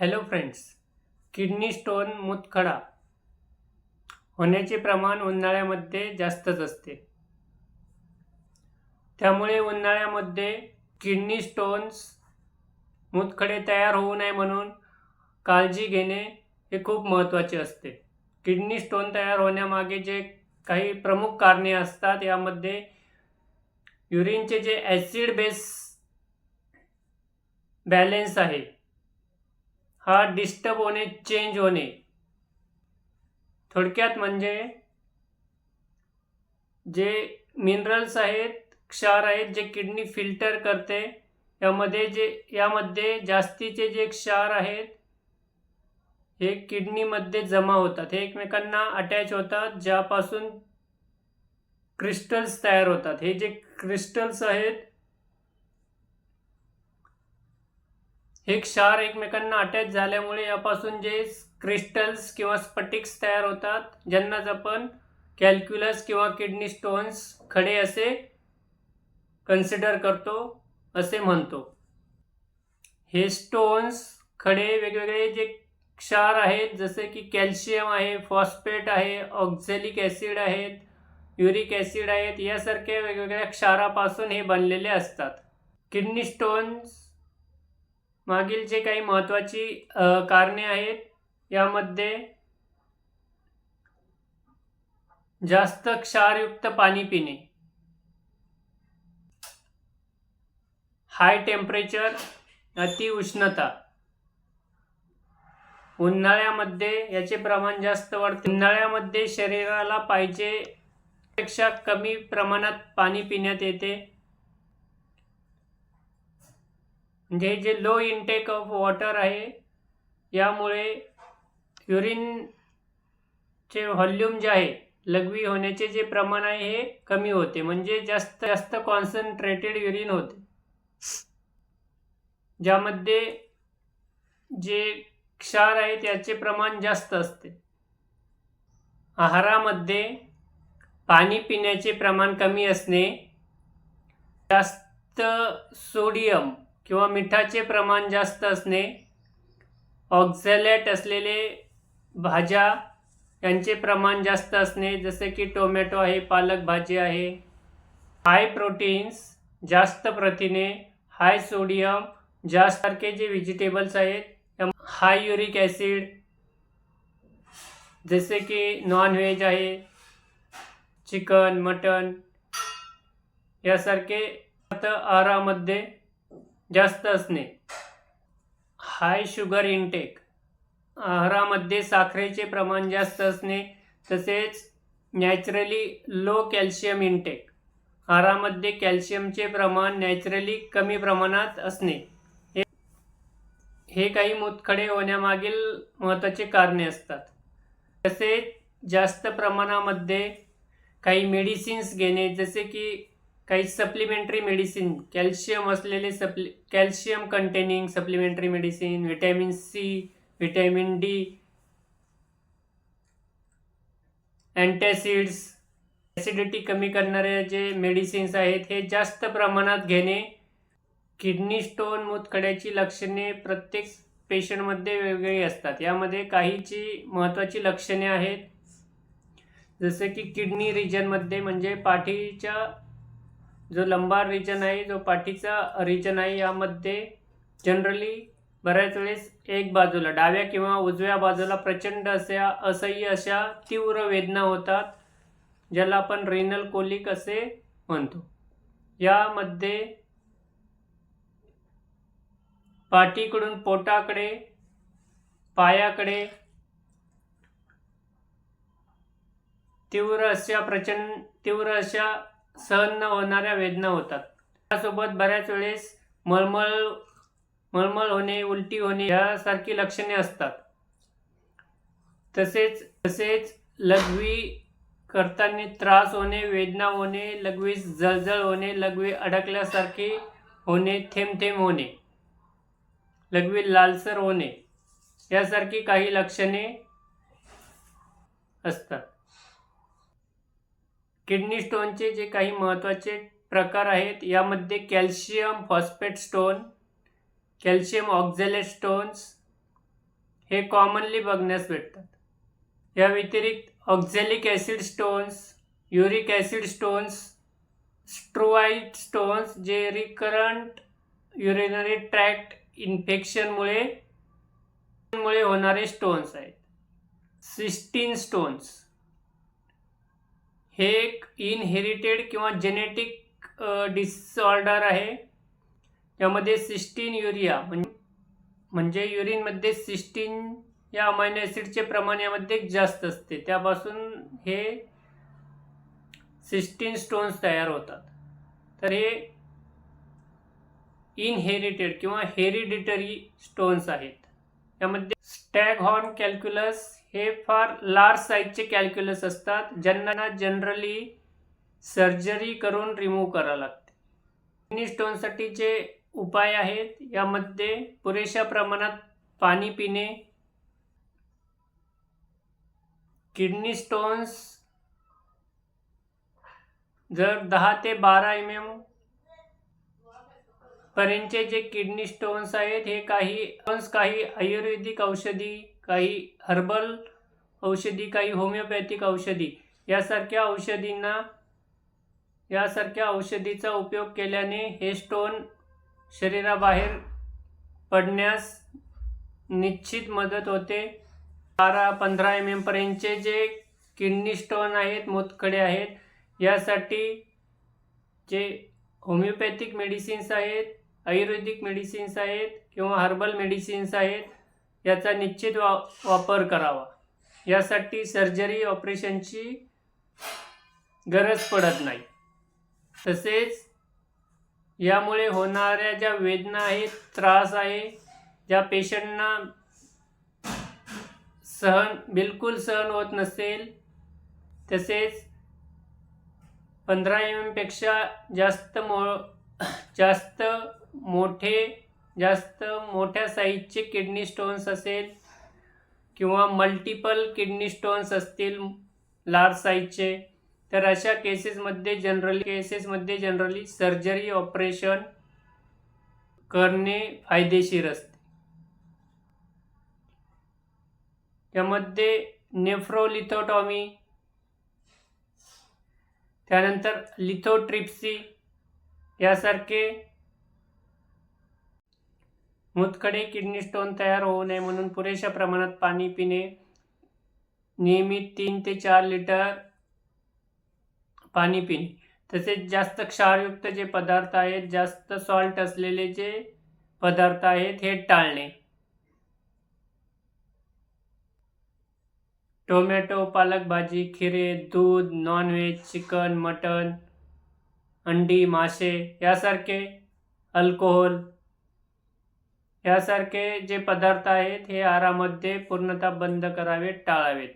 Hello friends, kidney stone मूतखडा होण्याचे प्रमाण उन्हाळ्यामध्ये जास्तच असते. त्यामुळे उन्हाळ्यामध्ये किडनी स्टोन्स मूतखडे तयार होऊ नये म्हणून काळजी घेणे हे खूप महत्त्वाचे असते. किडनी स्टोन तयार होण्यामागे जे काही प्रमुख कारणे असतात, यामध्ये युरिनचे जे ॲसिड बेस बॅलेन्स आहे हा डिस्टर्ब होणे, चेंज होणे. थोडक्यात म्हणजे जे मिनरल्स आहेत, क्षार आहेत, जे किडनी फिल्टर करते, यामध्ये जास्तीचे जे क्षार आहेत हे किडनीमध्ये जमा होतात. हे एकमेकांना अटॅच होतात, ज्यापासून क्रिस्टल्स तयार होतात. हे जे क्रिस्टल्स आहेत हे क्षार एकमेकांना अटॅच झाल्यामुळे यापासून जे क्रिस्टल्स किंवा स्फटिक्स तयार होतात, ज्यांनाच आपण कॅल्क्युलस किंवा किडनी स्टोन्स खडे असे कन्सिडर करतो, असे म्हणतो. हे स्टोन्स खडे वेगवेगळे जे क्षार आहेत, जसे की कॅल्शियम आहे, फॉस्फेट आहे, ऑक्झॅलिक ॲसिड आहेत, युरिक ॲसिड आहेत, यासारख्या वेगवेगळ्या क्षारापासून हे बनलेले असतात. किडनी स्टोन्स मागील जे काही महत्त्वाची कारणे आहेत, यामध्ये जास्त क्षारयुक्त पाणी पिणे, हाय टेम्परेचर, अति उष्णता. उन्हाळ्यामध्ये याचे प्रमाण जास्त वाढते. उन्हाळ्यामध्ये शरीराला पाहिजे पेक्षा कमी प्रमाणात पाणी पिण्यात येते. म्हणजे जे लो इनटेक ऑफ वॉटर आहे, यामुळे युरिनचे व्हॉल्यूम जे आहे, लघवी होण्याचे जे प्रमाण आहे हे कमी होते. म्हणजे जास्त कॉन्सन्ट्रेटेड युरिन होते, ज्यामध्ये जे क्षार आहे त्याचे प्रमाण जास्त असते. आहारामध्ये पाणी पिण्याचे प्रमाण कमी असणे, जास्त सोडियम किंवा मिठाचे प्रमाण जास्त असणे, ऑक्झॅलेट असलेले भाज्या यांचे प्रमाण जास्त असणे, जसे की टोमॅटो आहे, पालक भाजी आहे. हाय प्रोटीन्स, जास्त प्रथिने, हाय सोडियम, जास्त सारखे जे व्हेजिटेबल्स आहेत, हाय युरिक ॲसिड, जसे की नॉनव्हेज आहे, चिकन, मटन यासारखे आहारामध्ये जास्त असणे. हाय शुगर इनटेक, आहारामध्ये साखरेचे प्रमाण जास्त असणे. तसेच नॅचरली लो कॅल्शियम इनटेक, आहारामध्ये कॅल्शियमचे प्रमाण नॅचरली कमी प्रमाणात असणे. हे काही मूतखडे होण्यामागील महत्त्वाचे कारणे असतात. तसेच जास्त प्रमाणामध्ये काही मेडिसिन्स घेणे, जसे की काही सप्लिमेंटरी मेडिसिन, कॅल्शियम असलेले calcium containing supplementary medicine, vitamin C, vitamin D, antacids, acidity कमी करणारे जे मेडिसिन्स आहेत, हे जास्त प्रमाणात घेणे. किडनी स्टोन मूतखड्याची लक्षणे प्रत्येक पेशंटमध्ये वेगवेगळी असतात. यामध्ये काहीची महत्त्वाची लक्षणे आहेत, जसे की किडनी रिजनमध्ये, म्हणजे पाठीच्या जो लंबार रिजन आहे, जो पाठीचा रिजन आहे, यामध्ये जनरली बऱ्याच वेळेस एक बाजूला, डाव्या किंवा उजव्या बाजूला प्रचंड असह्य अशा तीव्र वेदना होतात, ज्याला आपण रेनल कोलिक असे म्हणतो. यामध्ये पाठीकडून पोटाकडे, पायाकडे तीव्र अशा सहन न होणाऱ्या वेदना होतात. त्यासोबत बऱ्याच वेळेस मळमळ होणे, उलटी होणे यासारखी लक्षणे असतात. तसेच लघवी करताना त्रास होणे, वेदना होणे, लघवी जळजळ होणे, लघवी अडकल्यासारखी होणे, थेंब थेंब होणे, लघवी लालसर होणे, यासारखी काही लक्षणे असतात. किडनी स्टोनचे जे काही महत्त्वाचे प्रकार आहेत, यामध्ये calcium phosphate stone, calcium oxalate stones, हे कॉमनली बघण्यास भेटतात. या व्यतिरिक्त oxalic acid stones, uric acid stones, struvite stones जे रिकरंट युरिनरी ट्रॅक्ट इन्फेक्शनमुळे होणारे स्टोन्स आहेत. सिस्टीन स्टोन्स हे एक इनहेरिटेड किंवा जेनेटिक डिसऑर्डर आहे. यामध्ये सिस्टीन युरिया म्हणजे युरिनमध्ये सिस्टीन या अमायनो ॲसिडचे प्रमाण यामध्ये जास्त असते, त्यापासून हे सिस्टीन स्टोन्स तयार होतात. तर हे इनहेरिटेड किंवा हेरिडिटरी स्टोन्स आहेत. यामध्ये स्टॅगहॉर्न कॅल्क्युलस हे फार लार्ज साईजचे कॅल्क्युलस असतात, ज्यांना जनरली सर्जरी करून रिमूव्ह करावं लागते. किडनी स्टोनसाठीचे उपाय आहेत. यामध्ये पुरेशा प्रमाणात पाणी पिणे, किडनी स्टोन्स जर 10 ते 12 mm पर्यंतचे जे किडनी स्टोन्स आहेत हे काही आयुर्वेदिक औषधी, काही हर्बल औषधी, काही होमिओपॅथिक औषधी यासारख्या औषधीचा उपयोग केल्याने हे स्टोन शरीराबाहेर पडण्यास निश्चित मदत होते. 12-15 mm पर्यंतचे जे किडनी स्टोन आहेत, मूतखडे आहेत, यासाठी जे होमिओपॅथिक मेडिसिन्स आहेत, आयुर्वेदिक मेडिसिन्स आहेत किंवा हर्बल मेडिसिन्स आहेत, याचा निश्चित वापर करावा. यासाठी सर्जरी ऑपरेशनची गरज पडत नाही. तसेच यामुळे होणाऱ्या ज्या वेदना आहेत, त्रास आहे, ज्या पेशंटना बिलकुल सहन होत नसेल, तसेच 15 mm पेक्षा जास्त मोठ्या साईजचे किडनी स्टोन्स असेल किंवा मल्टिपल किडनी स्टोन्स असतील लार्ज साईजचे, तर अशा केसेसमध्ये जनरली सर्जरी ऑपरेशन करणे फायदेशीर असते. यामध्ये नेफ्रोलिथोटॉमी, त्यानंतर लिथोट्रिप्सी यासारखे मूतखडे किडनी स्टोन तयार होऊ नये म्हणून पुरेशा प्रमाणात पाणी पिणे, नियमित 3 ते 4 लिटर पाणी पिणे, तसेच जास्त क्षारयुक्त जे पदार्थ आहेत, जास्त सॉल्ट असलेले जे पदार्थ आहेत हे टाळणे. टोमॅटो, पालक भाजी, खिरे, दूध, नॉनव्हेज, चिकन, मटन, अंडी, मासे यासारखे, अल्कोहोल यासारखे जे पदार्थ आहेत हे आहारामध्ये पूर्णतः बंद करावेत, टाळावेत.